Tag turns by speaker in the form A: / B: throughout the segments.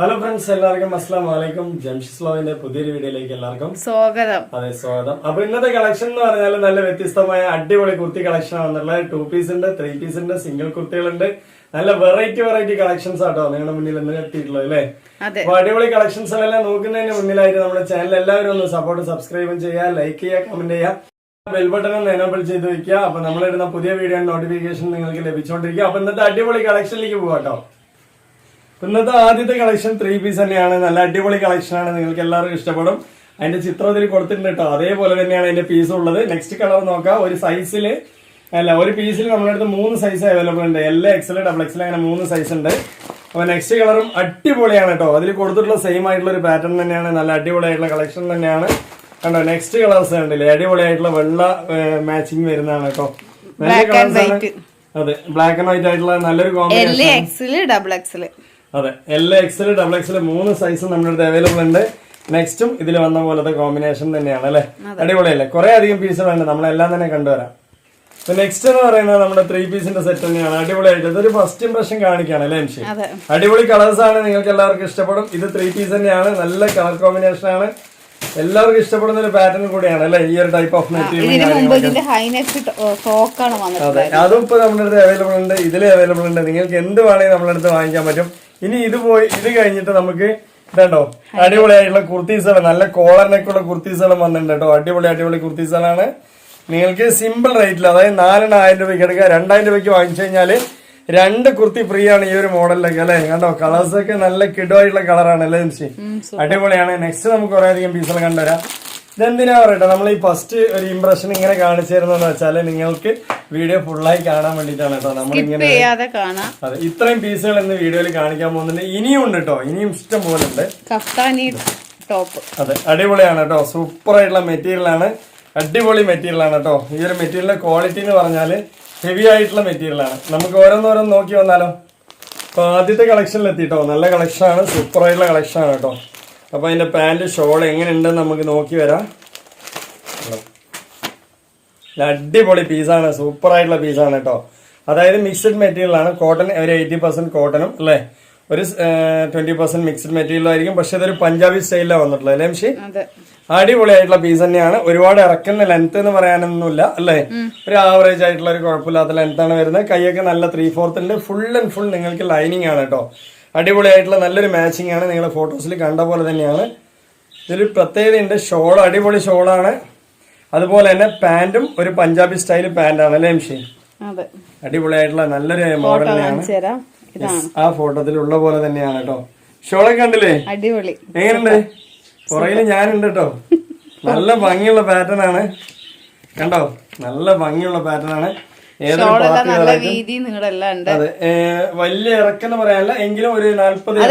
A: Hello friends, എല്ലാവർക്കും അസ്സലാമു അലൈക്കും. ജംഷിസ് വ്ലോഗിന്റെ പുതിയൊരു വീഡിയോയിലേക്ക് എല്ലാവർക്കും
B: സ്വാഗതം.
A: അതെ, സ്വാഗതം. അപ്പൊ ഇന്നത്തെ കളക്ഷൻ എന്ന് പറഞ്ഞാൽ നല്ല വ്യത്യസ്തമായ അടിപൊളി കുർത്തി കളക്ഷൻ ആണെന്നുള്ളത്. 2 പീസ് ഉണ്ട്, 3 പീസ് ഉണ്ട്, സിംഗിൾ കുർത്തികളുണ്ട്. നല്ല വെറൈറ്റി കളക്ഷൻസ് ആട്ടോ നിങ്ങളുടെ മുന്നിൽ ഇന്ന് എത്തിയിട്ടുള്ളത് അല്ലേ. അപ്പൊ അടിപൊളി കളക്ഷൻസ് എല്ലാം നോക്കുന്നതിന് മുന്നിലായിട്ട് നമ്മുടെ ചാനൽ എല്ലാവരും ഒന്ന് സബ്സ്ക്രൈബും ചെയ്യുക, ലൈക്ക് ചെയ്യുക, കമന്റ് ചെയ്യുക, ബെൽ ബട്ടൺ ഒന്ന് എനേബിൾ ചെയ്ത് വെക്കുക. അപ്പൊ നമ്മളിടുന്ന പുതിയ വീഡിയോ നോട്ടിഫിക്കേഷൻ നിങ്ങൾക്ക് ലഭിച്ചുകൊണ്ടിരിക്കുക. അപ്പൊ ഇന്നത്തെ അടിപൊളി കളക്ഷനിലേക്ക് പോകാട്ടോ. ഇന്നത്തെ ആദ്യത്തെ കളക്ഷൻ 3 പീസ് തന്നെയാണ്. നല്ല അടിപൊളി കളക്ഷൻ ആണ്, നിങ്ങൾക്ക് എല്ലാവർക്കും ഇഷ്ടപ്പെടും. അതിന്റെ ചിത്രം ഇതിൽ കൊടുത്തിട്ടുണ്ട് കേട്ടോ. അതേപോലെ തന്നെയാണ് അതിന്റെ പീസ് ഉള്ളത്. നെക്സ്റ്റ് കളർ നോക്കാം. ഒരു സൈസില് ഒരു പീസിൽ നമ്മുടെ അടുത്ത് 3 സൈസ് അവൈലബിൾ ഉണ്ട്. XL, XXL അങ്ങനെ 3 സൈസ് ഉണ്ട്. അപ്പൊ നെക്സ്റ്റ് കളറും അടിപൊളിയാണ് കേട്ടോ. അതിൽ കൊടുത്തിട്ടുള്ള സെയിം ആയിട്ടുള്ള ഒരു പാറ്റേൺ തന്നെയാണ്. നല്ല അടിപൊളിയായിട്ടുള്ള കളക്ഷൻ തന്നെയാണ്. കണ്ടോ, നെക്സ്റ്റ് കളേഴ്സ് കണ്ടില്ലേ, അടിപൊളിയായിട്ടുള്ള വെള്ള മാച്ചിങ് വരുന്നതാണ് കേട്ടോ. അതെ, ബ്ലാക്ക് ആൻഡ് വൈറ്റ് ആയിട്ടുള്ള നല്ലൊരു കോമ്പിനേഷൻ. അതെ, XL, XXL 3 സൈസ് നമ്മുടെ അടുത്ത് അവൈലബിൾ ഉണ്ട്. നെക്സ്റ്റും ഇതിൽ വന്ന പോലത്തെ കോമ്പിനേഷൻ തന്നെയാണ് അല്ലെ. അടിപൊളിയല്ലേ, കുറെ അധികം പീസുകളുണ്ട്, നമ്മളെല്ലാം തന്നെ കണ്ടുവരാം. നെക്സ്റ്റ് എന്ന് പറയുന്നത് നമ്മുടെ 3 പീസിന്റെ സെറ്റ് തന്നെയാണ്. അടിപൊളിയായിട്ട് ഇതൊരു ഫസ്റ്റ് ഇംപ്രഷൻ കാണിക്കാണ് അല്ലെ എംഷി. അടിപൊളി കളേഴ്സ് ആണ്, നിങ്ങൾക്ക് എല്ലാവർക്കും ഇഷ്ടപ്പെടും. ഇത് 3 പീസ് തന്നെയാണ്, നല്ല കളർ കോമ്പിനേഷൻ ആണ്, എല്ലാവർക്കും ഇഷ്ടപ്പെടുന്ന ഒരു പാറ്റേൺ കൂടിയാണ് അല്ലെ. ഈ ഒരു ടൈപ്പ് ഓഫ് മെറ്റീരിയൽ അതെ, അതും ഇപ്പൊ നമ്മുടെ അടുത്ത് അവൈലബിൾ ഉണ്ട്, ഇതിൽ അവൈലബിൾ ഉണ്ട്. നിങ്ങൾക്ക് എന്ത് വേണമെങ്കിൽ നമ്മുടെ അടുത്ത് വാങ്ങിക്കാൻ പറ്റും. ഇനി ഇത് കഴിഞ്ഞിട്ട് നമുക്ക് ഇതുണ്ടോ അടിപൊളിയായിട്ടുള്ള കുർത്തീസുകൾ, നല്ല കോളറിനൊക്കെയുള്ള കുർത്തീസുകളും വന്നിട്ടുണ്ട് കേട്ടോ. അടിപൊളി കുർത്തീസുകളാണ്. നിങ്ങൾക്ക് സിമ്പിൾ റേറ്റിൽ, അതായത് 4,000 രൂപയ്ക്ക് എടുക്കുക. 2,000 രൂപയ്ക്ക് വാങ്ങിച്ചു കഴിഞ്ഞാല് 2 കുർത്തി ഫ്രീ ആണ് ഈ ഒരു മോഡലിലൊക്കെ അല്ലെ. കണ്ടോ, കളേഴ്സ് ഒക്കെ നല്ല കിഡുമായിട്ടുള്ള കളറാണ് അല്ലേ ജംഷി, അടിപൊളിയാണ്. നെക്സ്റ്റ് നമുക്ക് കുറെ അധികം പീസുകൾ കണ്ടുവരാം. ഇതെന്തിനാ പറയട്ടെ, നമ്മൾ ഈ ഫസ്റ്റ് ഒരു ഇംപ്രഷൻ ഇങ്ങനെ കാണിച്ചു തരുന്നതെന്ന് വെച്ചാല് നിങ്ങൾക്ക് വീഡിയോ ഫുള്ളായി കാണാൻ വേണ്ടിയിട്ടാണ് കേട്ടോ. നമ്മളിങ്ങനെ അതെ, ഇത്രയും പീസുകൾ ഇന്ന് വീഡിയോയിൽ കാണിക്കാൻ പോകുന്നുണ്ട്. ഇനിയും ഉണ്ട് കേട്ടോ, ഇനിയും ഇഷ്ടം പോലെ ഉണ്ട്. അതെ, അടിപൊളിയാണ് കേട്ടോ. സൂപ്പർ ആയിട്ടുള്ള മെറ്റീരിയൽ ആണ്, അടിപൊളി മെറ്റീരിയൽ ആണ് കേട്ടോ. ഈ ഒരു മെറ്റീരിയലിന്റെ ക്വാളിറ്റി എന്ന് പറഞ്ഞാല് ഹെവി ആയിട്ടുള്ള മെറ്റീരിയൽ ആണ്. നമുക്ക് ഓരോന്നോരോന്ന് നോക്കി വന്നാലോ. അപ്പൊ ആദ്യത്തെ കളക്ഷനിൽ എത്തിട്ടോ, നല്ല കളക്ഷൻ ആണ്, സൂപ്പർ ആയിട്ടുള്ള കളക്ഷൻ ആണ് കേട്ടോ. അപ്പൊ അതിന്റെ പാന്റ് ഷോൾ എങ്ങനെ ഉണ്ടെന്ന് നമുക്ക് നോക്കി വരാം. അടിപൊളി പീസാണ്, സൂപ്പർ ആയിട്ടുള്ള പീസാണ് കേട്ടോ. അതായത് മിക്സ്ഡ് മെറ്റീരിയൽ ആണ്. കോട്ടൺ ഒരു 80% കോട്ടണും അല്ലെ, ഒരു 20% മിക്സ്ഡ് മെറ്റീരിയലും ആയിരിക്കും. പക്ഷെ ഇതൊരു പഞ്ചാബി സ്റ്റൈലിലാണ് വന്നിട്ടുള്ളത് അല്ലേ എംഷി. അടിപൊളിയായിട്ടുള്ള പീസ് തന്നെയാണ്. ഒരുപാട് ഇറക്കുന്ന ലെങ്ത് എന്ന് പറയാനൊന്നുമില്ല അല്ലേ, ഒരു ആവറേജ് ആയിട്ടുള്ള ഒരു കുഴപ്പമില്ലാത്ത ലെങ്ത് ആണ് വരുന്നത്. കൈയൊക്കെ നല്ല 3/4 ഉണ്ട്. ഫുൾ ആൻഡ് ഫുൾ നിങ്ങൾക്ക് ലൈനിങ് ആണ് കേട്ടോ. അടിപൊളിയായിട്ടുള്ള നല്ലൊരു മാച്ചിങ് ആണ്, നിങ്ങൾ ഫോട്ടോസിൽ കണ്ട പോലെ തന്നെയാണ്. ഇതൊരു പ്രത്യേകതയുണ്ട്, ഷോൾ അടിപൊളി ഷോളാണ്. അതുപോലെ തന്നെ പാന്റും ഒരു പഞ്ചാബി സ്റ്റൈൽ പാന്റാണ് അല്ലേ എംഷി. അടിപൊളിയായിട്ടുള്ള നല്ലൊരു മോഡൽ തന്നെയാണ്. ആ ഫോട്ടോത്തിൽ ഉള്ള പോലെ തന്നെയാണ് കേട്ടോ. ഷോളൊക്കെ കണ്ടില്ലേ,
B: അടിപൊളി.
A: എങ്ങനെയുണ്ട്, പുറകില് ഞാനുണ്ട് കേട്ടോ. നല്ല ഭംഗിയുള്ള പാറ്റേൺ ആണ്, കണ്ടോ, നല്ല ഭംഗിയുള്ള പാറ്റേൺ ആണ്. അതെ, വലിയ ഇറക്കെന്ന് പറയാനല്ല, എങ്കിലും ഒരു 40.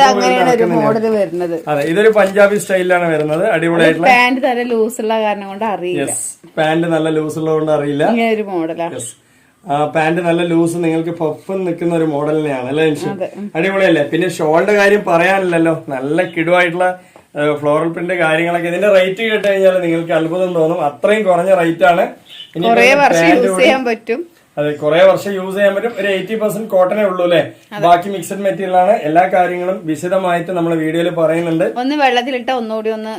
A: അതെ, ഇതൊരു പഞ്ചാബി സ്റ്റൈലിലാണ് വരുന്നത്. അടിപൊളിയായിട്ടുള്ള
B: പാന്റ് നല്ല ലൂസ് ഉള്ള കാരണം കൊണ്ട് അറിയില്ല.
A: പാന്റ് നല്ല ലൂസ് ഉള്ളത് കൊണ്ട് അറിയില്ല. പാന്റ് നല്ല ലൂസ് നിങ്ങൾക്ക് പൊപ്പം നിൽക്കുന്ന ഒരു മോഡൽ തന്നെയാണ് അല്ലേ. അടിപൊളിയല്ലേ. പിന്നെ ഷോളിന്റെ കാര്യം പറയാനില്ലല്ലോ, നല്ല കിടുവായിട്ടുള്ള ഫ്ലോറൽ പ്രിന്റ് കാര്യങ്ങളൊക്കെ. ഇതിന്റെ റേറ്റ് കേട്ട് കഴിഞ്ഞാൽ നിങ്ങൾക്ക് അത്ഭുതം തോന്നും, അത്രയും കുറഞ്ഞ റേറ്റ് ആണ്. അതെ, കുറെ വർഷം യൂസ് ചെയ്യാൻ പറ്റും. ഒരു 80% കോട്ടനേ ഉള്ളൂ അല്ലെ, ബാക്കി മിക്സഡ് മെറ്റീരിയൽ ആണ്. എല്ലാ കാര്യങ്ങളും വിശദമായിട്ട് നമ്മൾ വീഡിയോയിൽ പറയുന്നുണ്ട്.
B: ഒന്ന് വെള്ളത്തിലിട്ട ഒന്നുകൂടി ഒന്ന്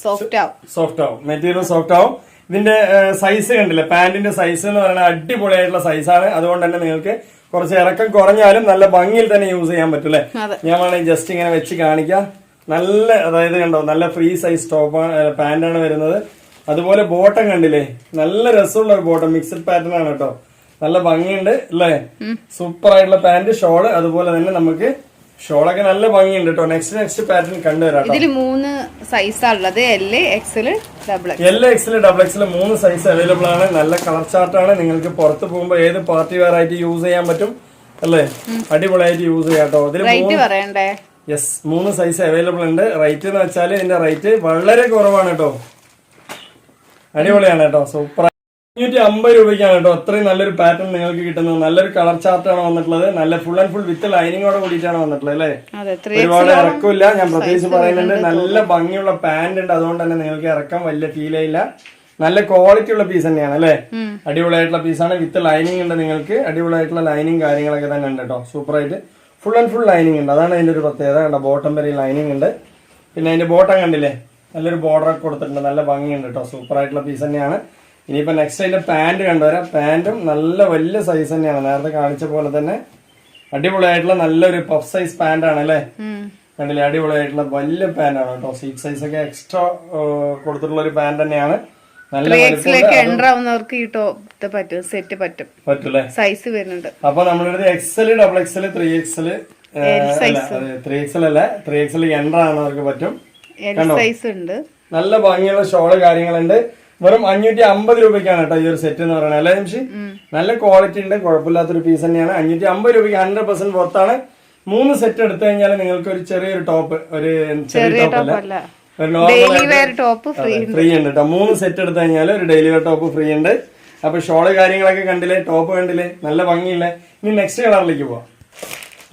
B: സോഫ്റ്റ്
A: ആവും, മെറ്റീരിയൽ സോഫ്റ്റ് ആവും. ഇതിന്റെ സൈസ് കണ്ടില്ലേ, പാന്റിന്റെ സൈസ് എന്ന് പറയുന്നത് അടിപൊളിയായിട്ടുള്ള സൈസാണ്. അതുകൊണ്ട് തന്നെ നിങ്ങൾക്ക് കുറച്ച് ഇറക്കം കുറഞ്ഞാലും നല്ല ഭംഗിയിൽ തന്നെ യൂസ് ചെയ്യാൻ പറ്റും അല്ലെ. ഞാൻ വേണമെങ്കിൽ ജസ്റ്റ് ഇങ്ങനെ വെച്ച് കാണിക്കാം. നല്ല, അതായത് കണ്ടോ, നല്ല ഫ്രീ സൈസ് പാന്റാണ് വരുന്നത്. അതുപോലെ ബോട്ടം കണ്ടില്ലേ, നല്ല രസമുള്ള ഒരു ബോട്ടം, മിക്സഡ് പാറ്റേൺ ആണ് കേട്ടോ. നല്ല ഭംഗിയുണ്ട് അല്ലേ, സൂപ്പർ ആയിട്ടുള്ള പാന്റ് ഷോള്. അതുപോലെ തന്നെ നമുക്ക് ഷോളൊക്കെ നല്ല ഭംഗിയുണ്ട് കേട്ടോ. നെക്സ്റ്റ് പാറ്റേൺ കണ്ടുവരാം.
B: ഇതിൽ 3 സൈസാണുള്ളത്, XL,
A: XXL 3 സൈസ് അവൈലബിൾ ആണ്. നല്ല കളർ ചാർട്ടാണ്. നിങ്ങൾക്ക് പുറത്ത് പോകുമ്പോൾ ഏത് പാർട്ടി വെയർ ആയിട്ട് യൂസ് ചെയ്യാൻ പറ്റും അല്ലേ, അടിപൊളിയായിട്ട് യൂസ് ചെയ്യാം കേട്ടോ. ഇതിൽ 3 സൈസ് അവൈലബിൾ ഉണ്ട്. റേറ്റ് എന്ന് വെച്ചാൽ ഇതിന്റെ റേറ്റ് വളരെ കുറവാണ് കേട്ടോ. അടിപൊളിയാണ് കേട്ടോ, സൂപ്പർ. 550 രൂപയ്ക്കാണ് കേട്ടോ അത്രയും നല്ലൊരു പാറ്റേൺ നിങ്ങൾക്ക് കിട്ടുന്നത്. നല്ലൊരു കളർ ചാർട്ടാണ് വന്നിട്ടുള്ളത്. നല്ല ഫുൾ ആൻഡ് ഫുൾ വിത്ത് ലൈനിങ്ങോടെ കൂടിയിട്ടാണ് വന്നിട്ടുള്ളത് അല്ലേ. ഒരുപാട് ഇറക്കമില്ല, ഞാൻ പ്രത്യേകിച്ച് പറയുന്നുണ്ട്. നല്ല ഭംഗിയുള്ള പാന്റ് ഉണ്ട്, അതുകൊണ്ട് തന്നെ നിങ്ങൾക്ക് ഇറക്കം വലിയ ഫീൽ ചെയ്യില്ല. നല്ല ക്വാളിറ്റി ഉള്ള പീസ് തന്നെയാണ് അല്ലേ. അടിപൊളിയായിട്ടുള്ള പീസാണ്, വിത്ത് ലൈനിങ് ഉണ്ട്. നിങ്ങൾക്ക് അടിപൊളിയായിട്ടുള്ള ലൈനിങ് കാര്യങ്ങളൊക്കെ തന്നെ ഉണ്ട് കേട്ടോ. സൂപ്പർ ആയിട്ട് ഫുൾ ആൻഡ് ഫുൾ ലൈനിങ് ഉണ്ട്. അതാണ് അതിന്റെ ഒരു പ്രത്യേകത. കണ്ടോ ബോട്ടം വരെ ലൈനിങ് ഉണ്ട്. പിന്നെ അതിന്റെ ബോട്ടം കണ്ടില്ലേ, നല്ലൊരു ബോർഡർ ഒക്കെ കൊടുത്തിട്ടുണ്ട്. നല്ല ഭംഗിയുണ്ട് കേട്ടോ. സൂപ്പർ ആയിട്ടുള്ള പീസ് തന്നെയാണ്. ഇനിയിപ്പോ നെക്സ്റ്റ് അതിന്റെ പാന്റ് കണ്ടുവരാം. പാന്റും നല്ല വലിയ സൈസ് തന്നെയാണ്, നേരത്തെ കാണിച്ച പോലെ തന്നെ അടിപൊളിയായിട്ടുള്ള നല്ലൊരു പഫ് സൈസ് പാന്റ് ആണ് അല്ലേ. കണ്ടില്ലേ, അടിപൊളിയായിട്ടുള്ള വലിയ പാന്റ് ആണ് കേട്ടോ. സീറ്റ് സൈസ് ഒക്കെ എക്സ്ട്രാ കൊടുത്തിട്ടുള്ള ഒരു പാന്റ് തന്നെയാണ്. നല്ല പറ്റൂല്ലേ സൈസ് വരുന്നുണ്ട്. അപ്പൊ നമ്മളുടെ XL, XXL, 3XL, 3XL അല്ല 3XL എൻട്ര ആണ്, അവർക്ക് പറ്റും.
B: സൈസ് ഉണ്ട്.
A: നല്ല ഭംഗിയുള്ള ഷോള് കാര്യങ്ങളുണ്ട്. വെറും 550 രൂപയ്ക്കാണ് കേട്ടോ ഈ ഒരു സെറ്റ് എന്ന് പറയുന്നത് അല്ലേ നിമിഷി. നല്ല ക്വാളിറ്റി ഉണ്ട്, കുഴപ്പമില്ലാത്തൊരു പീസ് തന്നെയാണ്. 550 രൂപയ്ക്ക് 100% പുറത്താണ്. 3 സെറ്റ് എടുത്തു കഴിഞ്ഞാൽ നിങ്ങൾക്ക് ഒരു ചെറിയൊരു ടോപ്പ്, ഒരു ചെറിയ ടോപ്പ് അല്ല, ഒരു നോർമൽ ടോപ്പ് ഫ്രീ ഉണ്ട് കേട്ടോ. 3 സെറ്റ് എടുത്തു കഴിഞ്ഞാൽ ഒരു ഡെയിലി വെയർ ടോപ്പ് ഫ്രീ ഉണ്ട്. അപ്പൊ ഷോള് കാര്യങ്ങളൊക്കെ കണ്ടില്ലേ, ടോപ്പ് കണ്ടില്ലേ, നല്ല ഭംഗിയില്ലേ. ഇനി നെക്സ്റ്റ് കളറിലേക്ക് പോവാം.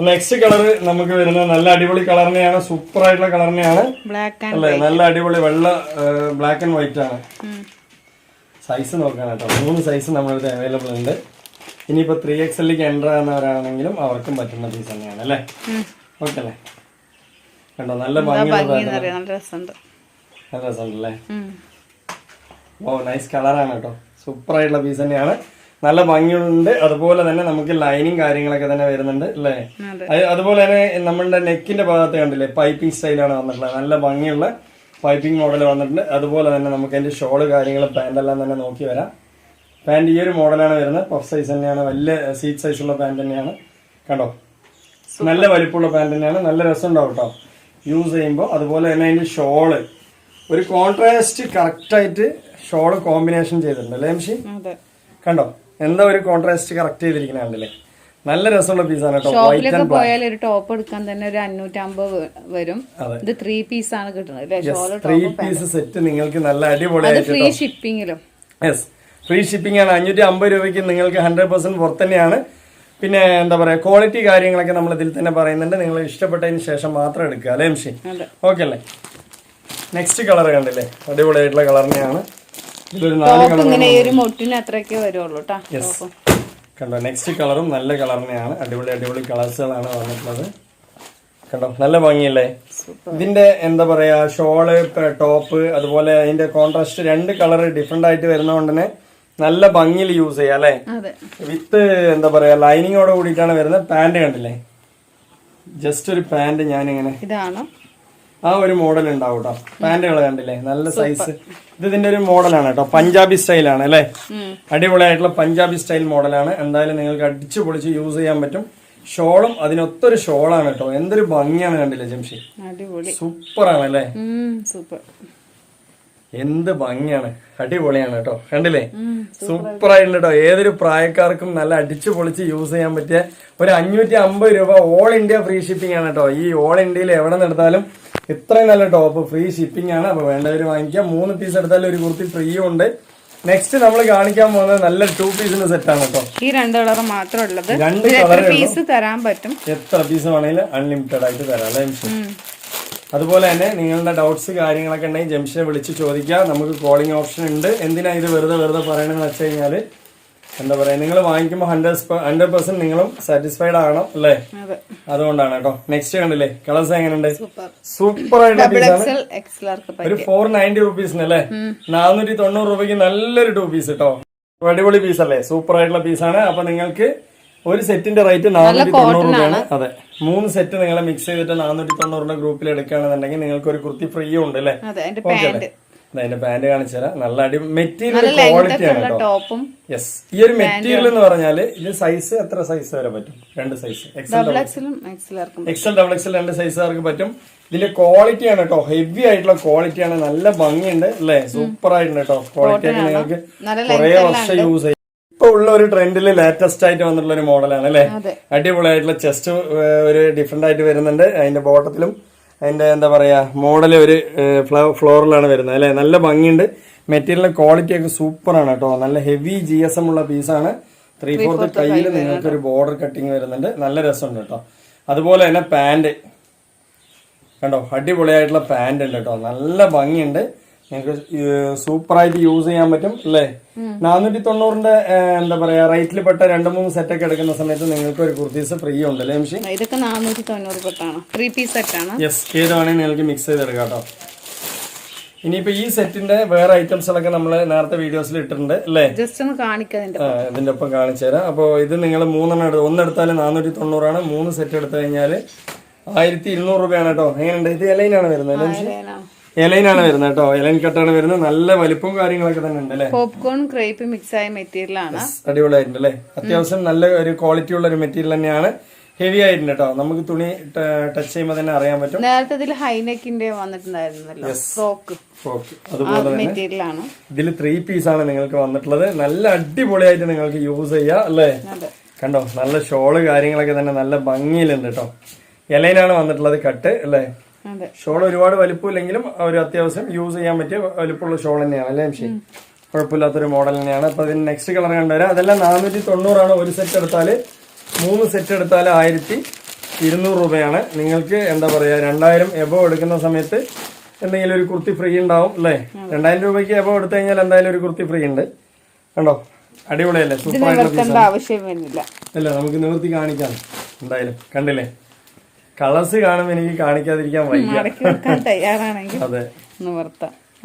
A: നെക്സ്റ്റ് കളർ നമുക്ക് വരുന്നത് നല്ല അടിപൊളി കളർ തന്നെയാണ്, സൂപ്പർ ആയിട്ടുള്ള കളർ തന്നെയാണ് അല്ലേ. നല്ല അടിപൊളി വെള്ള ബ്ലാക്ക് ആൻഡ് വൈറ്റ് ആണ്. സൈസ് നോക്കാൻ കേട്ടോ, 3 സൈസ് നമ്മളിത് അവൈലബിൾ ഉണ്ട്. ഇനിയിപ്പോ 3XLക്ക് എൻട്ര എന്നവരാണെങ്കിലും അവർക്കും പറ്റുന്ന പീസ് തന്നെയാണ് അല്ലേ. ഓക്കെ അല്ലേ. കണ്ടോ നല്ല ഭംഗിയുള്ള, നല്ല രസമുണ്ടല്ലേ. ഓ നൈസ് കളറാണ് കേട്ടോ. സൂപ്പർ ആയിട്ടുള്ള പീസ് തന്നെയാണ്, നല്ല ഭംഗിയുണ്ട്. അതുപോലെ തന്നെ നമുക്ക് ലൈനിങ് കാര്യങ്ങളൊക്കെ തന്നെ വരുന്നുണ്ട് അല്ലേ. അതുപോലെ തന്നെ നമ്മളുടെ നെക്കിന്റെ ഭാഗത്ത് കണ്ടില്ലേ, പൈപ്പിംഗ് സ്റ്റൈലാണ് വന്നിട്ടുള്ളത്. നല്ല ഭംഗിയുള്ള പൈപ്പിംഗ് മോഡൽ വന്നിട്ടുണ്ട്. അതുപോലെ തന്നെ നമുക്ക് അതിന്റെ ഷോള് കാര്യങ്ങൾ പാന്റ് എല്ലാം തന്നെ നോക്കി വരാം. പാന്റ് ഈ ഒരു മോഡലാണ് വരുന്നത്. പഫ് സൈസ് തന്നെയാണ്, വലിയ സീറ്റ് സൈസുള്ള പാന്റ് തന്നെയാണ്. കണ്ടോ നല്ല വലിപ്പമുള്ള പാന്റ് തന്നെയാണ്. നല്ല രസം ഉണ്ടാവും കേട്ടോ യൂസ് ചെയ്യുമ്പോൾ. അതുപോലെ തന്നെ അതിന്റെ ഷോള് ഒരു കോൺട്രാസ്റ്റ് കറക്റ്റ് ആയിട്ട് ഷോള് കോമ്പിനേഷൻ ചെയ്തിട്ടുണ്ട് അല്ലേ എംഷി. കണ്ടോ എന്താ ഒരു കോൺട്രാസ്റ്റ് കറക്റ്റ് ചെയ്തിരിക്കണല്ലേ. നല്ല രസമുള്ള പീസാണ് കേട്ടോ.
B: ഷോപ്പിലൊക്കെ പോയാൽ ഒരു ടോപ്പ് എടുക്കാൻ തന്നെ ഒരു 550 വരും. ഇത് 3 പീസ് ആണ് കിട്ടുന്നത്.
A: 3 പീസ് സെറ്റ് നിങ്ങൾക്ക് നല്ല അടിപൊളിയായിട്ട്
B: ഫ്രീ ഷിപ്പിംഗിലും.
A: യെസ്, ഫ്രീ ഷിപ്പിംഗ് ആണ്. 550 രൂപയ്ക്ക് നിങ്ങൾക്ക് 100% പുറത്ത് തന്നെയാണ്. പിന്നെ എന്താ പറയാ, ക്വാളിറ്റി കാര്യങ്ങളൊക്കെ നമ്മൾ ഇതിൽ തന്നെ പറയുന്നുണ്ട്. നിങ്ങൾ ഇഷ്ടപ്പെട്ടതിന് ശേഷം മാത്രം എടുക്കുക അല്ലേ എംഷി. ഓക്കെ അല്ലേ. നെക്സ്റ്റ് കളർ കണ്ടില്ലേ, അടിപൊളിയായിട്ടുള്ള കളർ തന്നെയാണ്. ഇതൊരു 4 കളർ കണ്ടോ. നെക്സ്റ്റ് കളറും നല്ല കളർ തന്നെയാണ്. അടിപൊളി കളേഴ്സുകളാണ് വന്നിട്ടുള്ളത്. കണ്ടോ നല്ല ഭംഗിയല്ലേ. ഇതിന്റെ എന്താ പറയാ, ഷോള് ടോപ്പ് അതുപോലെ അതിന്റെ കോൺട്രാസ്റ്റ് 2 കളർ ഡിഫറെന്റ് ആയിട്ട് വരുന്നതുകൊണ്ട് തന്നെ നല്ല ഭംഗിയിൽ യൂസ് ചെയ്യാം അല്ലെ. വിത്ത് എന്താ പറയാ ലൈനിങ്ങോട് കൂടിയിട്ടാണ് വരുന്നത്. പാന്റ് കണ്ടില്ലേ, ജസ്റ്റ് ഒരു പാന്റ് ഞാനിങ്ങനെ
B: ഇതാണ്
A: ആ ഒരു മോഡൽ ഉണ്ടാവും കേട്ടോ. പാന്റുകൾ കണ്ടില്ലേ, നല്ല സൈസ്. ഇത് ഇതിന്റെ ഒരു മോഡലാണ് കേട്ടോ, പഞ്ചാബി സ്റ്റൈലാണ് അല്ലെ. അടിപൊളിയായിട്ടുള്ള പഞ്ചാബി സ്റ്റൈൽ മോഡലാണ്. എന്തായാലും നിങ്ങൾക്ക് അടിച്ചു പൊളിച്ച് യൂസ് ചെയ്യാൻ പറ്റും. ഷോളും അതിനൊത്തൊരു ഷോളാണ് കേട്ടോ. എന്തൊരു ഭംഗിയാണ് കണ്ടില്ലേ ജംഷി, സൂപ്പർ ആണ് അല്ലേ. എന്ത് ഭംഗിയാണ്, അടിപൊളിയാണ് കേട്ടോ. കണ്ടില്ലേ, സൂപ്പർ ആയിട്ടുണ്ട് കേട്ടോ. ഏതൊരു പ്രായക്കാർക്കും നല്ല അടിച്ചു പൊളിച്ച് യൂസ് ചെയ്യാൻ പറ്റിയ ഒരു 550 രൂപ ഓൾ ഇന്ത്യ ഫ്രീ ഷിപ്പിംഗ് ആണ് കേട്ടോ. ഈ ഓൾ ഇന്ത്യയിൽ എവിടെ നിന്ന് എടുത്താലും ഇത്രയും നല്ല ടോപ്പ് ഫ്രീ ഷിപ്പിംഗ് ആണ്. അപ്പൊ വേണ്ടവര് വാങ്ങിക്കാം. 3 പീസ് എടുത്താലും ഒരു കുർത്തി ഫ്രീയും ഉണ്ട്. നെക്സ്റ്റ് നമ്മൾ കാണിക്കാൻ പോകുന്നത് നല്ല 2 പീസിന്റെ സെറ്റ് ആണ് കേട്ടോ.
B: ഈ 2 കളർ മാത്രം ഉള്ളത്.
A: 2 കളർ
B: പീസ് തരാൻ പറ്റും,
A: എത്ര പീസ് വേണമെങ്കിലും അൺലിമിറ്റഡ് ആയിട്ട് തരാം അല്ലേ. അതുപോലെ തന്നെ നിങ്ങളുടെ ഡൗട്ട്സ് കാര്യങ്ങളൊക്കെ ഉണ്ടെങ്കിൽ ജംഷനെ വിളിച്ച് ചോദിക്കാം. നമുക്ക് കോളിംഗ് ഓപ്ഷൻ ഉണ്ട്. എന്തിനാ ഇത് വെറുതെ പറയണമെന്ന് വെച്ച് കഴിഞ്ഞാല് എന്താ പറയാ, നിങ്ങൾ വാങ്ങിക്കുമ്പോൾ 100% നിങ്ങളും സാറ്റിസ്ഫൈഡ് ആകണം അല്ലേ. അതുകൊണ്ടാണ് കേട്ടോ. നെക്സ്റ്റ് കണ്ടില്ലേ, കളേഴ്സ് എങ്ങനെയുണ്ട്, സൂപ്പർ ആയിട്ടുള്ള പീസാണ്. ഒരു 490 റുപ്പീസിന് അല്ലേ, 490 രൂപയ്ക്ക് നല്ലൊരു 2 പീസ് കേട്ടോ. അടിപൊളി പീസ് അല്ലേ, സൂപ്പർ ആയിട്ടുള്ള പീസാണ്. അപ്പൊ നിങ്ങൾക്ക് ഒരു സെറ്റിന്റെ റേറ്റ് 490 രൂപയാണ്. അതെ, 3 സെറ്റ് നിങ്ങൾ മിക്സ് ചെയ്തിട്ട് 490 ഗ്രൂപ്പിൽ എടുക്കുകയാണെന്നുണ്ടെങ്കിൽ നിങ്ങൾക്ക് ഒരു കുർത്തി ഫ്രീ ഉണ്ട് അല്ലേ. അതിന്റെ പാന്റ് കാണിച്ചു തരാം. നല്ല മെറ്റീരിയൽ ക്വാളിറ്റി ആണ് കേട്ടോ. യെസ്, ഈ ഒരു മെറ്റീരിയൽ എന്ന് പറഞ്ഞാല് ഇത് സൈസ് എത്ര സൈസ് വരെ പറ്റും? 2 സൈസ്, XL, XXL 2 സൈസുകാർക്ക് പറ്റും. ഇതിന്റെ ക്വാളിറ്റി ആണ് കേട്ടോ, ഹെവി ആയിട്ടുള്ള ക്വാളിറ്റി ആണ്. നല്ല ഭംഗിയുണ്ട് അല്ലേ, സൂപ്പർ ആയിട്ടുണ്ട് കേട്ടോ. ക്വാളിറ്റി ഒക്കെ നിങ്ങൾക്ക് കുറെ വർഷം യൂസ് ചെയ്യും. ഇപ്പൊ ഉള്ള ഒരു ട്രെൻഡില് ലേറ്റസ്റ്റ് ആയിട്ട് വന്നിട്ടുള്ള ഒരു മോഡലാണ് അല്ലെ. അടിപൊളിയായിട്ടുള്ള ചെസ്റ്റ് ഒരു ഡിഫറെന്റ് ആയിട്ട് വരുന്നുണ്ട്. അതിന്റെ ബോട്ടത്തിലും അതിന്റെ എന്താ പറയാ മോഡൽ ഒരു ഫ്ലോറിലാണ് വരുന്നത് അല്ലെ. നല്ല ഭംഗിയുണ്ട്. മെറ്റീരിയൽ ക്വാളിറ്റി ഒക്കെ സൂപ്പർ ആണ് കേട്ടോ. നല്ല ഹെവി GSM ഉള്ള പീസാണ്. 3/4 കയ്യിൽ നിങ്ങൾക്ക് ഒരു ബോർഡർ കട്ടിങ് വരുന്നുണ്ട്. നല്ല രസമുണ്ട് കേട്ടോ. അതുപോലെ തന്നെ പാന്റ് കണ്ടോ, അടിപൊളിയായിട്ടുള്ള പാന്റ് ഉണ്ട് കേട്ടോ. നല്ല ഭംഗിയുണ്ട്. നിങ്ങൾക്ക് സൂപ്പറായിട്ട് യൂസ് ചെയ്യാൻ പറ്റും അല്ലേ. 490 എന്താ പറയാ റേറ്റിൽ പെട്ട 2-3 സെറ്റ് ഒക്കെ എടുക്കുന്ന സമയത്ത് നിങ്ങൾക്ക് ഒരു കുർത്തീസ് ഫ്രീ ഉണ്ട് അല്ലേ മിഷി?
B: ഇതൊക്കെ 490 പെട്ടാണ്, 3 പീസ് സെറ്റ് ആണ്.
A: യെസ്, ഏതാണെങ്കിൽ നിങ്ങൾക്ക് മിക്സ് ചെയ്തെടുക്കാം കേട്ടോ. ഇനിയിപ്പോ ഈ സെറ്റിന്റെ വേറെ ഐറ്റംസുകളൊക്കെ നമ്മൾ നേരത്തെ വീഡിയോസിൽ ഇട്ടിട്ടുണ്ട് അല്ലേ?
B: ജസ്റ്റ് ഒന്ന് കാണിക്കാം
A: ഇതിന്റെ ഒപ്പം കാണിച്ചു തരാം. അപ്പോൾ ഇത് നിങ്ങൾ 3 ഒന്നെടുത്താൽ 490 3 സെറ്റ് എടുത്തു കഴിഞ്ഞാൽ 1200 രൂപയാണ് കേട്ടോ. എങ്ങനെയുണ്ട്? ഇത് എലൈനാണ് വരുന്നത്, എലൈനാണ് വരുന്നത് കേട്ടോ. എലൈൻ കട്ടാണ് വരുന്നത്. നല്ല വലിപ്പവും കാര്യങ്ങളൊക്കെ തന്നെ ഉണ്ട് അല്ലേ.
B: പോപ്കോൺ ക്രേപ്പ് മിക്സ് ആയ മെറ്റീരിയൽ ആണ്.
A: അടിപൊളിയായിട്ടുണ്ട് അല്ലേ. അത്യാവശ്യം നല്ല ഒരു ക്വാളിറ്റി ഉള്ള ഒരു മെറ്റീരിയൽ തന്നെയാണ്. ഹെവി ആയിട്ടുണ്ട് കേട്ടോ. നമുക്ക് തുണി ടച്ച് ചെയ്യുമ്പോൾ തന്നെ അറിയാൻ പറ്റും.
B: നേരത്തെ ഇതിൽ ഹൈനെക്കിന്റെ വന്നിട്ടുണ്ടായിരുന്നല്ലോ ഫ്രോക്ക്, അതുപോലെ മെറ്റീരിയൽ ആണ്.
A: ഇതിൽ 3 പീസാണ് നിങ്ങൾക്ക് വന്നിട്ടുള്ളത്. നല്ല അടിപൊളിയായിട്ട് നിങ്ങൾക്ക് യൂസ് ചെയ്യാം അല്ലേ. കണ്ടോ, നല്ല ഷോള് കാര്യങ്ങളൊക്കെ തന്നെ നല്ല ഭംഗിയിലുണ്ട് കേട്ടോ. എലൈനാണ് വന്നിട്ടുള്ളത് കട്ട് അല്ലേ. ഷോൾ ഒരുപാട് വലിപ്പമില്ലെങ്കിലും ഒരു അത്യാവശ്യം യൂസ് ചെയ്യാൻ പറ്റിയ വലിപ്പമുള്ള ഷോൾ തന്നെയാണ് അല്ലേ ശരി. കുഴപ്പമില്ലാത്തൊരു മോഡൽ തന്നെയാണ്. അപ്പൊ അതിന് നെക്സ്റ്റ് കളർ കണ്ടുവരാം. അതെല്ലാം 490 ഒരു സെറ്റ് എടുത്താല് 3 സെറ്റ് എടുത്താൽ 1200 രൂപയാണ്. നിങ്ങൾക്ക് എന്താ പറയാ 2000 എബോ എടുക്കുന്ന സമയത്ത് എന്തെങ്കിലും ഒരു കുർത്തി ഫ്രീ ഉണ്ടാവും അല്ലേ. 2000 രൂപയ്ക്ക് എബോ എടുത്തു കഴിഞ്ഞാൽ എന്തായാലും ഒരു കുർത്തി ഫ്രീ ഉണ്ട്. കണ്ടോ, അടിപൊളിയല്ലേ. സൂപ്പർ
B: ആവശ്യം വരുന്നില്ല
A: അല്ല, നമുക്ക് നിവർത്തി കാണിക്കാം എന്തായാലും. കണ്ടില്ലേ, കളേഴ്സ് കാണുമ്പോൾ എനിക്ക് കാണിക്കാതിരിക്കാൻ വയ്യ.
B: തയ്യാറാണെങ്കിൽ
A: അതെ,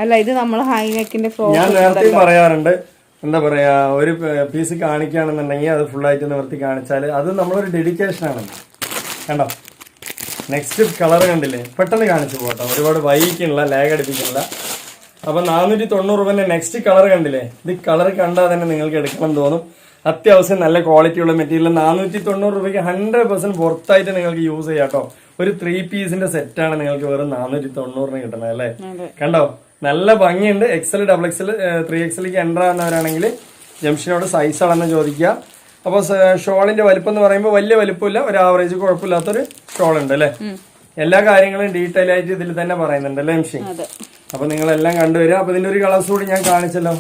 B: അല്ല ഇത് നമ്മൾ ഹൈനെക്കിന്റെ
A: ഞാൻ നേരത്തെ പറയാറുണ്ട് എന്താ പറയാ ഒരു പീസ് കാണിക്കുകയാണെന്നുണ്ടെങ്കിൽ അത് ഫുള്ളായിട്ട് നിവർത്തി കാണിച്ചാൽ അത് നമ്മളൊരു ഡെഡിക്കേഷൻ ആണ്. കണ്ടോ, നെക്സ്റ്റ് കളർ കണ്ടില്ലേ, പെട്ടെന്ന് കാണിച്ചു പോട്ടോ, ഒരുപാട് വൈകിക്കണില്ല, ലാഗ് അടിപ്പിക്കണില്ല. അപ്പൊ 490 രൂപന്റെ നെക്സ്റ്റ് കളർ കണ്ടില്ലേ. ഇത് കളർ കണ്ടാൽ തന്നെ നിങ്ങൾക്ക് എടുക്കണം തോന്നും. അത്യാവശ്യം നല്ല ക്വാളിറ്റി ഉള്ള മെറ്റീരിയൽ 490 രൂപയ്ക്ക് 100% പുറത്തായിട്ട് നിങ്ങൾക്ക് യൂസ് ചെയ്യാം കേട്ടോ. ഒരു 3 പീസിന്റെ സെറ്റാണ് നിങ്ങൾക്ക് വെറും 490 കിട്ടുന്നത് അല്ലേ. കണ്ടോ, നല്ല ഭംഗിയുണ്ട്. XL, XXL, 3XLക്ക് എൻ്റർ ആവുന്നവരാണെങ്കിൽ ജംഷനോട് സൈസ് അളന്ന് ചോദിക്കുക. അപ്പോൾ ഷോളിന്റെ വലിപ്പം എന്ന് പറയുമ്പോൾ വലിയ വലിപ്പമില്ല, ഒരു ആവറേജ് കുഴപ്പമില്ലാത്തൊരു ഷോൾ ഉണ്ട് അല്ലേ. എല്ലാ കാര്യങ്ങളും ഡീറ്റെയിൽ ആയിട്ട് ഇതിൽ തന്നെ പറയുന്നുണ്ട് അല്ലേ ജംഷി. അപ്പൊ നിങ്ങളെല്ലാം കണ്ടുവരിക. അപ്പൊ ഇതിന്റെ ഒരു കളേഴ്സ് കൂടി ഞാൻ കാണിച്ചല്ലോ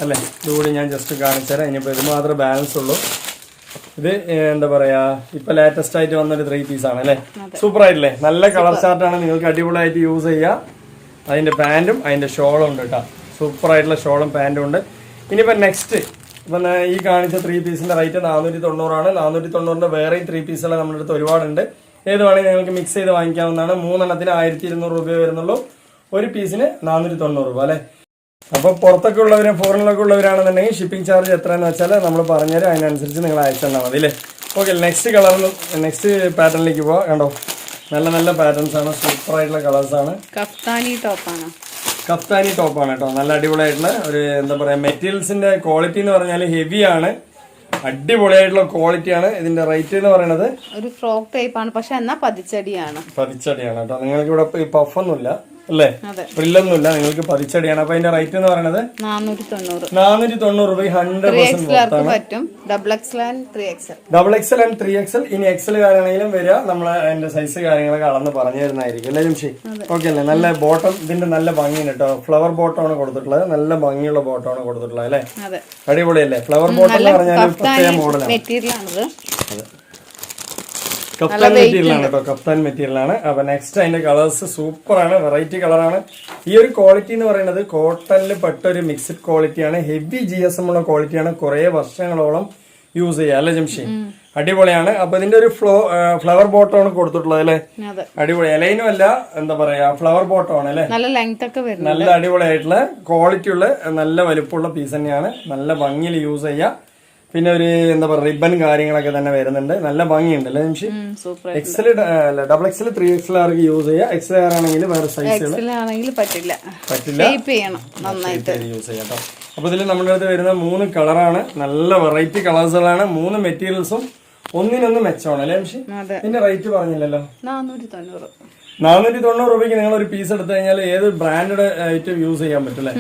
A: അല്ലേ. ഇതുകൂടി ഞാൻ ജസ്റ്റ് കാണിച്ചുതരാം. ഇനിയിപ്പോൾ ഇത് മാത്രമേ ബാലൻസ് ഉള്ളൂ. ഇത് എന്താ പറയാ ഇപ്പൊ ലേറ്റസ്റ്റ് ആയിട്ട് വന്നൊരു 3 പീസാണ് അല്ലേ. സൂപ്പർ ആയിട്ടില്ലേ, നല്ല കളർ ചാർട്ടാണ്. നിങ്ങൾക്ക് അടിപൊളിയായിട്ട് യൂസ് ചെയ്യാം. അതിന്റെ പാന്റും അതിന്റെ ഷോളും ഉണ്ട് കേട്ടോ. സൂപ്പർ ആയിട്ടുള്ള ഷോളും പാന്റും ഉണ്ട്. ഇനിയിപ്പോ നെക്സ്റ്റ് ഇപ്പൊ ഈ കാണിച്ച 3 പീസിന്റെ റേറ്റ് 490 490 വേറെയും 3 പീസുകൾ നമ്മുടെ അടുത്ത് ഒരുപാടുണ്ട്. ഏത് വേണമെങ്കിൽ നിങ്ങൾക്ക് മിക്സ് ചെയ്ത് വാങ്ങിക്കാവുന്നതാണ്. 3 എണ്ണത്തിന് 1200 രൂപ വരുന്നുള്ളൂ. ഒരു പീസിന് 490 രൂപ അല്ലെ. അപ്പൊ പുറത്തൊക്കെ ഉള്ളവരും ഫോറിനിലൊക്കെ ഉള്ളവരാണെന്നുണ്ടെങ്കിൽ ഷിപ്പിംഗ് ചാർജ് എത്രയെന്ന് വെച്ചാൽ നമ്മൾ പറഞ്ഞുതരാം. അതിനനുസരിച്ച് നിങ്ങൾ അയച്ചാൽ മതി അല്ലേ. ഓക്കെ, നെക്സ്റ്റ് കളറിലും നെക്സ്റ്റ് പാറ്റേണിലേക്ക് പോവാം. കണ്ടോ, നല്ല നല്ല പാറ്റേൺസ് ആണ്, സൂപ്പർ ആയിട്ടുള്ള കളേഴ്സ് ആണ്.
B: കഫ്താനി ടോപ്പാണ് കേട്ടോ. നല്ല അടിപൊളിയായിട്ടുള്ള ഒരു എന്താ പറയാ മെറ്റീരിയൽസിന്റെ ക്വാളിറ്റി എന്ന് പറഞ്ഞാൽ ഹെവി ആണ്, അടിപൊളിയായിട്ടുള്ള ക്വാളിറ്റിയാണ്. ഇതിന്റെ റേറ്റ് എന്ന് പറയുന്നത് ഒരു ഫ്രോക്ക് ടൈപ്പ് ആണ്, പക്ഷെ എന്നാ പതിച്ചടിയാണ് കേട്ടോ.
A: നിങ്ങൾക്ക് ഇവിടെ പഫൊന്നുമില്ല അല്ലേ, ഫ്രില്ലൊന്നുമില്ല, നിങ്ങൾക്ക് പതിച്ചടിയാണ്. അപ്പൊ അതിന്റെ റേറ്റ് എന്ന് പറയുന്നത് 490 രൂപ. 100%
B: പറ്റും. Double XL and
A: 3XL. ഇനി XL കാര്യമാണെങ്കിലും വരിക, നമ്മളെ അതിന്റെ സൈസ് കാര്യങ്ങളൊക്കെ അളന്ന് പറഞ്ഞു തരുന്നതായിരിക്കും അല്ലേ ജംഷി. ഓക്കെ അല്ലേ. നല്ല ബോട്ടം, ഇതിന്റെ നല്ല ഭംഗിയാണ് കേട്ടോ. ഫ്ലവർ ബോട്ടമാണ് കൊടുത്തിട്ടുള്ളത്, നല്ല ഭംഗിയുള്ള ബോട്ടമാണ് കൊടുത്തിട്ടുള്ളത് അല്ലേ. അടിപൊളിയല്ലേ. ഫ്ലവർ ബോട്ടം എന്ന് പറഞ്ഞാൽ പ്രത്യേക മോഡലാണ്. കപ്താൻ മെറ്റീരിയലാണ് കേട്ടോ, കപ്താൻ മെറ്റീരിയലാണ്. അപ്പൊ നെക്സ്റ്റ് അതിന്റെ കളേഴ്സ് സൂപ്പറാണ്, വെറൈറ്റി കളറാണ്. ഈ ഒരു ക്വാളിറ്റി എന്ന് പറയുന്നത് കോട്ടണിൽ പെട്ട ഒരു മിക്സ്ഡ് ക്വാളിറ്റിയാണ്, ഹെവി GSM ഉള്ള ക്വാളിറ്റിയാണ്. കുറെ വർഷങ്ങളോളം യൂസ് ചെയ്യാം അല്ലെ ജംഷി. അടിപൊളിയാണ്. അപ്പൊ ഇതിന്റെ ഒരു ഫ്ലവർ ബോട്ടമാണ് കൊടുത്തിട്ടുള്ളത് അല്ലെ. അടിപൊളി, എലൈനും അല്ല എന്താ പറയാ ഫ്ലവർ ബോട്ടമാണ് അല്ലെ. നല്ല അടിപൊളിയായിട്ടുള്ള ക്വാളിറ്റി ഉള്ള നല്ല വലുപ്പമുള്ള പീസ് തന്നെയാണ്. നല്ല ഭംഗിയിൽ യൂസ് ചെയ്യാം. പിന്നെ ഒരു എന്താ പറയുക റിബൺ കാര്യങ്ങളൊക്കെ തന്നെ വരുന്നുണ്ട്, നല്ല ഭംഗിയുണ്ട് അല്ലേ നിമിഷി. XL, XXL, 3XL ആർക്ക് യൂസ് ചെയ്യാം. XL ആണെങ്കിൽ വേറെ സൈസുകൾ പറ്റില്ല, യൂസ് ചെയ്യാം കേട്ടോ. അപ്പൊ ഇതിൽ നമ്മുടെ അടുത്ത് വരുന്ന 3 കളറാണ്, നല്ല വെറൈറ്റി കളേഴ്സുകളാണ്. 3 മെറ്റീരിയൽസും ഒന്നിനൊന്ന് മെച്ചമാണ് അല്ലേ നിമിഷി. ഇതിന്റെ റേറ്റ് പറഞ്ഞില്ലല്ലോ. 490 രൂപയ്ക്ക് നിങ്ങൾ ഒരു പീസ് എടുത്തു കഴിഞ്ഞാൽ ഏത് ബ്രാൻഡഡ് ആയിട്ട് യൂസ് ചെയ്യാൻ പറ്റും അല്ലേ.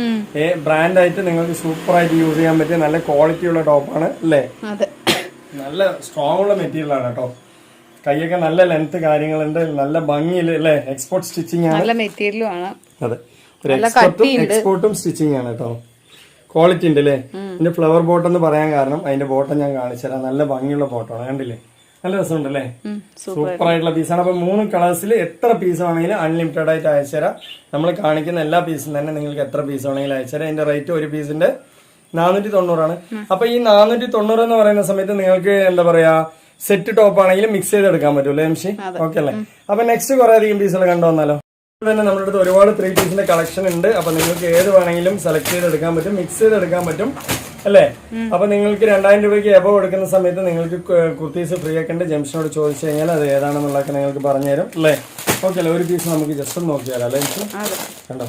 A: ബ്രാൻഡ് ആയിട്ട് നിങ്ങൾക്ക് സൂപ്പർ ആയിട്ട് യൂസ് ചെയ്യാൻ പറ്റിയ നല്ല ക്വാളിറ്റി ഉള്ള ടോപ്പാണ് അല്ലേ. നല്ല സ്ട്രോങ് ഉള്ള മെറ്റീരിയൽ ആണ് കേട്ടോ. കൈയൊക്കെ നല്ല ലെങ്ത് കാര്യങ്ങളുണ്ട്, നല്ല ഭംഗിയിൽ അല്ലേ. എക്സ്പോർട്ട് സ്റ്റിച്ചിങ് ആണ്. അതെ, ഒരു എക്സ്പോർട്ടും സ്റ്റിച്ചിങ് ആണ് കേട്ടോ. ക്വാളിറ്റി ഉണ്ട് അല്ലേ. ഇതിന്റെ ഫ്ലവർ ബോട്ടം എന്ന് പറയാൻ കാരണം അതിന്റെ ബോട്ടം ഞാൻ കാണിച്ചു തരാം. നല്ല ഭംഗിയുള്ള ബോട്ടമാണ്, കണ്ടില്ലേ. നല്ല രസമുണ്ട് അല്ലേ? സൂപ്പർ ആയിട്ടുള്ള പീസാണ്. അപ്പൊ 3 കളേഴ്സിൽ എത്ര പീസ് വേണമെങ്കിലും അൺലിമിറ്റഡ് ആയിട്ട് അയച്ചുതരാം. നമ്മൾ കാണിക്കുന്ന എല്ലാ പീസും തന്നെ നിങ്ങൾക്ക് എത്ര പീസ് വേണമെങ്കിലും അയച്ചുതരാം. അതിന്റെ റേറ്റ് ഒരു പീസിന്റെ 490 അപ്പൊ ഈ 490 എന്ന് പറയുന്ന സമയത്ത് നിങ്ങൾക്ക് എന്താ പറയാ സെറ്റ് ടോപ്പ് ആണെങ്കിലും മിക്സ് ചെയ്തെടുക്കാൻ പറ്റൂല്ലേ എംഷി? ഓക്കെ അല്ലേ? അപ്പൊ നെക്സ്റ്റ് കുറെ അധികം പീസുകൾ കണ്ടുവന്നാലോ? തന്നെ നമ്മുടെ അടുത്ത് ഒരുപാട് 3 പീസിന്റെ കളക്ഷൻ ഉണ്ട്. അപ്പൊ നിങ്ങൾക്ക് ഏത് വേണമെങ്കിലും സെലക്ട് ചെയ്തെടുക്കാൻ പറ്റും, മിക്സ് ചെയ്തെടുക്കാൻ പറ്റും അല്ലേ? അപ്പൊ നിങ്ങൾക്ക് 2000 രൂപയ്ക്ക് എബോ എടുക്കുന്ന സമയത്ത് നിങ്ങൾക്ക് കുർത്തീസ് ഫ്രീ ആക്കേണ്ട ജംഷനോട് ചോദിച്ചു കഴിഞ്ഞാൽ അത് ഏതാണെന്നുള്ളതൊക്കെ നിങ്ങൾക്ക് പറഞ്ഞുതരും അല്ലേ? ഓക്കെ അല്ലേ? ഒരു പീസ് നമുക്ക് ജസ്റ്റ് ഒന്ന് നോക്കി തരാം അല്ലേ? കണ്ടോ?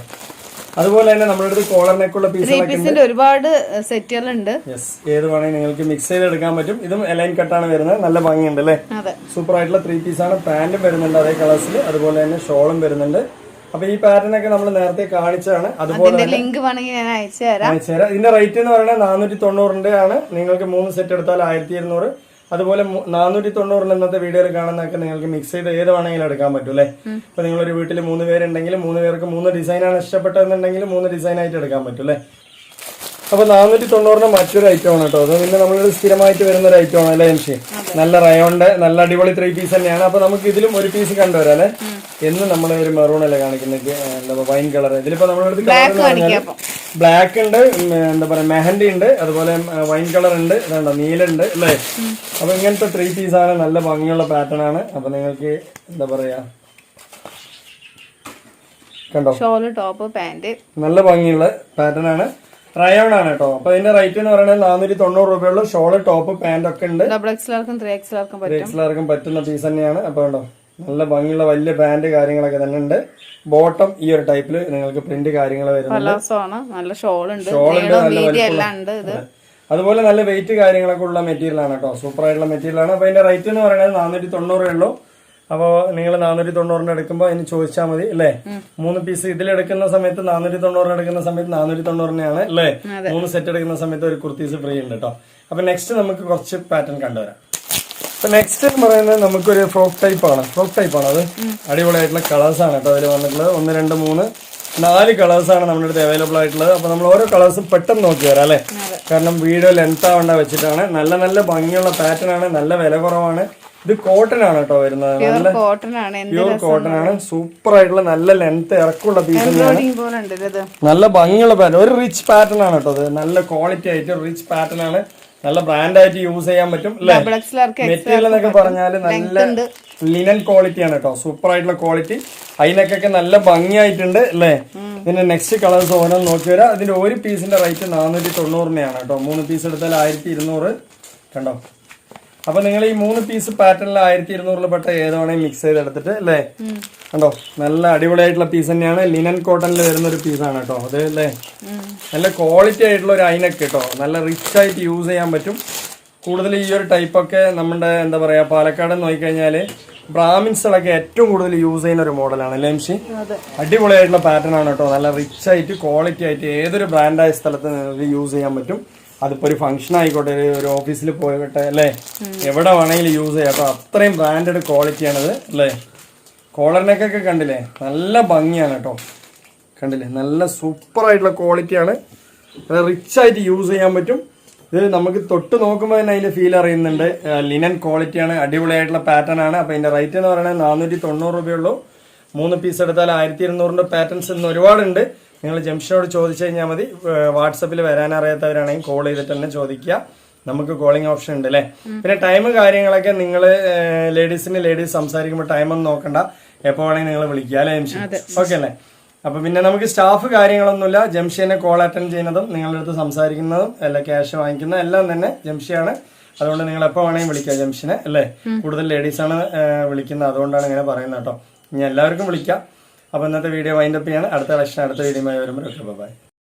A: അതുപോലെ തന്നെ നമ്മുടെ അടുത്ത് കോളർ നെക്കുള്ള പീസുകളൊക്കെ
C: ഒരുപാട് സെറ്റുകളുണ്ട്.
A: യെസ്, ഏത് വേണമെങ്കിൽ നിങ്ങൾക്ക് മിക്സ് ചെയ്തെടുക്കാൻ പറ്റും. ഇതും എലൈൻ കട്ടാണ് വരുന്നത്. നല്ല ഭംഗിയുണ്ട് അല്ലേ? സൂപ്പർ ആയിട്ടുള്ള 3 പീസാണ്. പാന്റും വരുന്നുണ്ട് അതേ കളേഴ്സിൽ, അതുപോലെ തന്നെ ഷോളും വരുന്നുണ്ട്. അപ്പൊ ഈ പാറ്റേൺ ഒക്കെ നമ്മൾ നേരത്തെ കാണിച്ചതാണ്. അതുപോലെ
C: ലിങ്ക് വേണമെങ്കിൽ ഞാൻ അയച്ചുതരാം.
A: ഇതിന്റെ റേറ്റ് എന്ന് പറയുന്നത് 490 ആണ്. നിങ്ങൾക്ക് 3 സെറ്റ് എടുത്താൽ 1200. അതുപോലെ 490 ഇന്നത്തെ വീഡിയോയിൽ കാണുന്നതൊക്കെ നിങ്ങൾക്ക് മിക്സ് ചെയ്ത് ഏത് വേണമെങ്കിലും എടുക്കാൻ പറ്റും അല്ലേ? ഇപ്പൊ നിങ്ങളൊരു വീട്ടിൽ 3 പേരുണ്ടെങ്കിൽ 3 പേർക്ക് 3 ഡിസൈനാണ് ഇഷ്ടപ്പെട്ടതെന്നുണ്ടെങ്കിൽ 3 ഡിസൈൻ ആയിട്ട് എടുക്കാൻ പറ്റും അല്ലേ? അപ്പൊ 490 മറ്റൊരു ഐറ്റം ആണ് കേട്ടോ. അത് പിന്നെ നമ്മളൊരു സ്ഥിരമായിട്ട് വരുന്ന ഒരു ഐറ്റം ആണ് അല്ലേ എംഷി? നല്ല റയോണ്ട് നല്ല അടിപൊളി 3 പീസ് തന്നെയാണ്. അപ്പൊ നമുക്ക് ഇതിലും ഒരു പീസ് കണ്ടുവരാം അല്ലെ? എന്ന് നമ്മൾ ഒരു മെറൂൺ അല്ലേ കാണിക്കുന്നത്, എന്താ വൈൻ കളർ. ഇതിലിപ്പോ നമ്മളടുത്ത് ബ്ലാക്ക് ഉണ്ട്, എന്താ പറയാ മെഹന്തി ഉണ്ട്, അതുപോലെ വൈൻ കളർ ഉണ്ട്, ഇതാണ്ടോ നീലുണ്ട് അല്ലേ? അപ്പൊ ഇങ്ങനത്തെ 3 പീസാണ്. നല്ല ഭംഗിയുള്ള പാറ്റേൺ ആണ്. അപ്പൊ നിങ്ങൾക്ക് എന്താ പറയാ കണ്ടോ,
C: ഷോള് ടോപ്പ് പാന്റ്
A: നല്ല ഭംഗിയുള്ള പാറ്റേൺ ആണ്. റയോൺ ആണ് കേട്ടോ. അപ്പൊ ഇതിന്റെ റേറ്റ് എന്ന് പറയുന്നത് 490 രൂപയുള്ള ഷോള് ടോപ്പ് പാന്റ് ഒക്കെ ഉണ്ട്.
C: ഡബിൾ എക്സ്ലാർക്കും
A: 3XLർക്കും പറ്റുന്ന പീസ് തന്നെയാണ്. അപ്പൊ കണ്ടോ നല്ല ഭംഗിയുള്ള വലിയ പാന്റ് കാര്യങ്ങളൊക്കെ തന്നെ ഉണ്ട്. ബോട്ടം ഈ ഒരു ടൈപ്പില് നിങ്ങൾക്ക് പ്രിന്റ് കാര്യങ്ങൾ വരുന്നുണ്ട്.
C: നല്ല ഷോളുണ്ട്,
A: അതുപോലെ നല്ല വെയിറ്റ് കാര്യങ്ങളൊക്കെ ഉള്ള മെറ്റീരിയൽ ആണ് കേട്ടോ. സൂപ്പർ ആയിട്ടുള്ള മെറ്റീരിയൽ ആണ്. അപ്പൊ അതിന്റെ റേറ്റ് എന്ന് പറയുന്നത് 490 ഉള്ളൂ. അപ്പൊ നിങ്ങൾ 490 എടുക്കുമ്പോ അതിന് ചോദിച്ചാൽ മതി അല്ലേ? 3 പീസ് ഇതിലെടുക്കുന്ന സമയത്ത് 490 എടുക്കുന്ന സമയത്ത് 490 അല്ലേ? 3 സെറ്റ് എടുക്കുന്ന സമയത്ത് ഒരു കുർത്തീസ് ഫ്രീ ഉണ്ട് കേട്ടോ. അപ്പൊ നെക്സ്റ്റ് നമുക്ക് കുറച്ച് പാറ്റേൺ കണ്ടുവരാം. അപ്പൊ നെക്സ്റ്റ് എന്ന് പറയുന്നത് നമുക്കൊരു ഫ്രോക്ക് ടൈപ്പ് ആണ്. അത് അടിപൊളിയായിട്ടുള്ള കളേഴ്സ് ആണ് കേട്ടോ അതിൽ വന്നിട്ടുള്ളത്. 1 2 3 4 കളേഴ്സ് ആണ് നമ്മുടെ അടുത്ത് അവൈലബിൾ ആയിട്ടുള്ളത്. അപ്പൊ നമ്മൾ ഓരോ കളേഴ്സും പെട്ടെന്ന് നോക്കി വരാം അല്ലെ? കാരണം വീഡിയോ ലെങ്ത് ആവേണ്ട വെച്ചിട്ടാണ്. നല്ല നല്ല ഭംഗിയുള്ള പാറ്റേൺ ആണ്, നല്ല വില കുറവാണ്. ഇത് കോട്ടൺ ആണ് കേട്ടോ വരുന്നത്. നല്ല പ്യൂർ കോട്ടൺ ആണ്. സൂപ്പർ ആയിട്ടുള്ള നല്ല ലെങ്ത് ഇറക്കമുള്ള പീസ് തന്നെയാണ്. നല്ല ഭംഗിയുള്ള പാറ്റേൺ, ഒരു റിച്ച് പാറ്റേൺ ആണ് കേട്ടോ. അത് നല്ല ക്വാളിറ്റി ആയിട്ട് റിച്ച് പാറ്റേൺ ആണ്. നല്ല ബ്രാൻഡായിട്ട് യൂസ് ചെയ്യാൻ പറ്റും അല്ലേ? മെറ്റീരിയൽ എന്നൊക്കെ പറഞ്ഞാല് നല്ല ലിനൻ ക്വാളിറ്റി ആണ് കേട്ടോ. സൂപ്പർ ആയിട്ടുള്ള ക്വാളിറ്റി. അതിനൊക്കെ നല്ല ഭംഗിയായിട്ടുണ്ട് അല്ലേ? പിന്നെ നെക്സ്റ്റ് കളേഴ്സ് ഓരോന്ന് നോക്കി വരാം. അതിന്റെ ഒരു പീസിന്റെ റേറ്റ് 490 കേട്ടോ. 3 പീസ് എടുത്താൽ 1200 കണ്ടോ. അപ്പൊ നിങ്ങൾ ഈ 3 പീസ് പാറ്റേണിൽ 1200 പെട്ട ഏതാണെങ്കിൽ മിക്സ് ചെയ്തെടുത്തിട്ട് അല്ലേ? കണ്ടോ നല്ല അടിപൊളിയായിട്ടുള്ള പീസ് തന്നെയാണ്. ലിനൻ കോട്ടണിൽ വരുന്ന ഒരു പീസാണ് കേട്ടോ അത് അല്ലേ? നല്ല ക്വാളിറ്റി ആയിട്ടുള്ള ഒരു അയിനൊക്കെ കേട്ടോ. നല്ല റിച്ച് ആയിട്ട് യൂസ് ചെയ്യാൻ പറ്റും. കൂടുതൽ ഈ ഒരു ടൈപ്പൊക്കെ നമ്മുടെ എന്താ പറയാ പാലക്കാട് നോക്കിക്കഴിഞ്ഞാല് ബ്രാഹ്മിൻസുകളൊക്കെ ഏറ്റവും കൂടുതൽ യൂസ് ചെയ്യുന്ന ഒരു മോഡലാണ് അല്ലേ എംഷി? അടിപൊളിയായിട്ടുള്ള പാറ്റേൺ ആണ് കേട്ടോ. നല്ല റിച്ച് ആയിട്ട് ക്വാളിറ്റി ആയിട്ട് ഏതൊരു ബ്രാൻഡായ സ്ഥലത്ത് നിങ്ങൾക്ക് യൂസ് ചെയ്യാൻ പറ്റും. അതിപ്പോ ഒരു ഫംഗ്ഷൻ ആയിക്കോട്ടെ, ഒരു ഓഫീസിൽ പോയിട്ടെ അല്ലേ, എവിടെ വേണമെങ്കിലും യൂസ് ചെയ്യാം കേട്ടോ. അത്രയും ബ്രാൻഡഡ് ക്വാളിറ്റിയാണിത് അല്ലേ? കോളർ നെക്കൊക്കെ കണ്ടില്ലേ, നല്ല ഭംഗിയാണ് കേട്ടോ. കണ്ടില്ലേ, നല്ല സൂപ്പർ ആയിട്ടുള്ള ക്വാളിറ്റിയാണ്. റിച്ച് ആയിട്ട് യൂസ് ചെയ്യാൻ പറ്റും. ഇത് നമുക്ക് തൊട്ട് നോക്കുമ്പോൾ തന്നെ അതിന്റെ ഫീൽ അറിയുന്നുണ്ട്. ലിനൻ ക്വാളിറ്റിയാണ്, അടിപൊളിയായിട്ടുള്ള പാറ്റേൺ ആണ്. അപ്പൊ ഇതിന്റെ റേറ്റ് എന്ന് പറയുന്നത് 490 രൂപയുള്ളൂ. 3 പീസ് എടുത്താൽ 1200 പാറ്റേൺസ് ഇന്ന് ഒരുപാടുണ്ട്. നിങ്ങൾ ജംഷനോട് ചോദിച്ചു കഴിഞ്ഞാൽ മതി. വാട്സപ്പിൽ വരാൻ അറിയാത്തവരാണെങ്കിൽ കോൾ ചെയ്തിട്ട് തന്നെ ചോദിക്കുക. നമുക്ക് കോളിംഗ് ഓപ്ഷൻ ഉണ്ട് അല്ലേ? പിന്നെ ടൈം കാര്യങ്ങളൊക്കെ നിങ്ങൾ ലേഡീസ് സംസാരിക്കുമ്പോൾ ടൈം ഒന്നും നോക്കണ്ട, എപ്പോ വേണമെങ്കിൽ നിങ്ങൾ വിളിക്കുക അല്ലേ ജംഷൻ? ഓക്കെ അല്ലേ? അപ്പൊ പിന്നെ നമുക്ക് സ്റ്റാഫ് കാര്യങ്ങളൊന്നുമില്ല. ജംഷിനെ കോൾ അറ്റൻഡ് ചെയ്യുന്നതും നിങ്ങളുടെ അടുത്ത് സംസാരിക്കുന്നതും അല്ല ക്യാഷ് വാങ്ങിക്കുന്നതും എല്ലാം തന്നെ ജംഷിയാണ്. അതുകൊണ്ട് നിങ്ങൾ എപ്പോ വേണമെങ്കിൽ വിളിക്കുക ജംഷിനെ അല്ലേ? കൂടുതൽ ലേഡീസാണ് വിളിക്കുന്നത്, അതുകൊണ്ടാണ് ഇങ്ങനെ പറയുന്നത് കേട്ടോ. ഇനി എല്ലാവർക്കും വിളിക്കാം. അപ്പൊ ഇന്നത്തെ വീഡിയോ വൈൻഡപ്പ് ചെയ്യാണ്. അടുത്ത കളക്ഷൻ അടുത്ത വീഡിയോ വരുമ്പോൾ ബൈ.